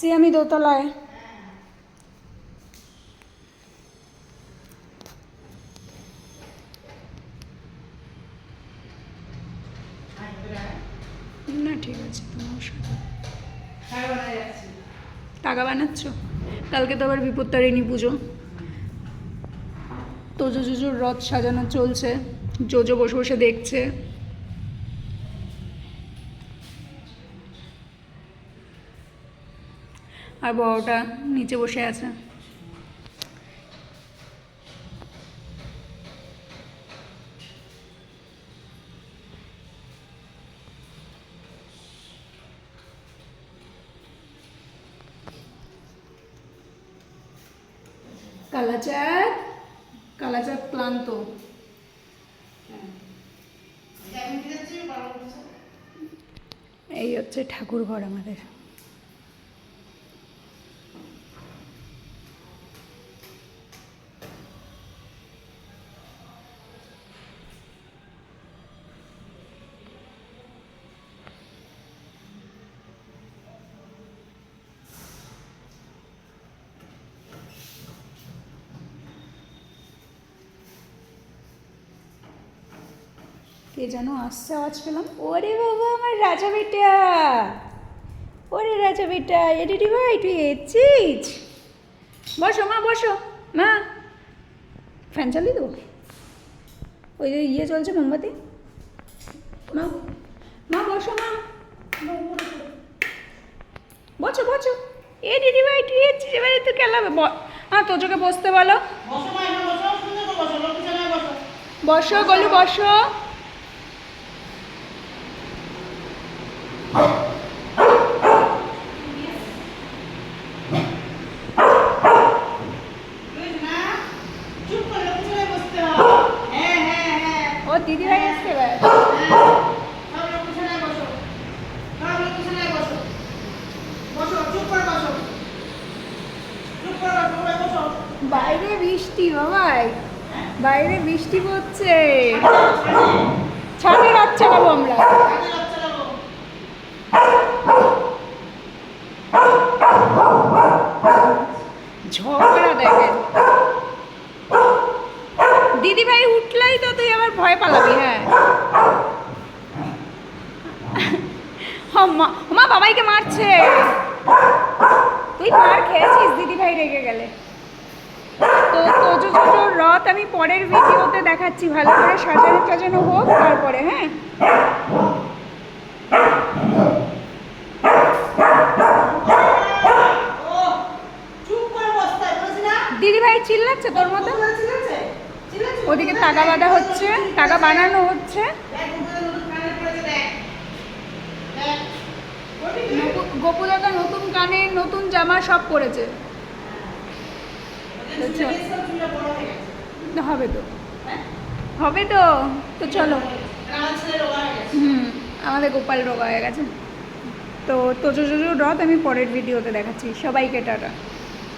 আসছি আমি দোতলায়। না ঠিক আছে, তোমার সাথে টাকা বানাচ্ছ। কালকে তো আবার বিপত্তারিণী পুজো। তোজো জোজোর রথ সাজানো চলছে, জোজো বসে বসে দেখছে। আর বড়টা নিচে বসে আছে। কালাচাঁদ, কালাচাঁদ ক্লান্ত। এই হচ্ছে ঠাকুর ঘর আমাদের। কে যেন আসছে, আওয়াজ পেলাম। ওরে বাবা, আমার রাজা বেটা, ওরে রাজা বেটা, এ দিদি ভাই তুই এসেছিস? বসো মা, বসো মা। ফ্যান চালিয়ে দেবো? ওই যে ইয়ে চলছে, মোমবাতি। মা, মা বসো মা, বসো বসো। এ দিদি ভাই তুই এসেছিস, এবারে তো খেলাবে। হ্যাঁ, তোজোকে বসতে বলো। বসো গলু, বসো। ও দিদি ভাই এসছে এবার। বাইরে বৃষ্টি বাবাই, বাইরে বৃষ্টি পড়ছে। ছাদে রাত চালাবো আমরা। ঝগড়া দেখেন, দিদি ভাই উঠলেই তো তুই আবার ভয় পালাবি। হ্যাঁ মা, বাবাইকে মারছে। তুই মার খেয়েছিস দিদি ভাই রেগে গেলে। তো তোজো জোজোর রথ আমি পরের ভিডিওতে দেখাচ্ছি, ভালো করে সাজানো টাজানো হোক তারপরে। হ্যাঁ, দিদি ভাই চিল্লাচ্ছে তোর মতো। ওদিকে টাকা বাঁধা হচ্ছে, টাকা বানানো হচ্ছে। গোপুদাদা নতুন কানের, নতুন জামা সব পরেছে। হবে তো, হবে তো। তো চলো। আমাদের গোপাল রোগা হয়ে গেছে। তো তোজো জোজোর রথ আমি পরের ভিডিওতে দেখাচ্ছি। সবাইকে টাটা।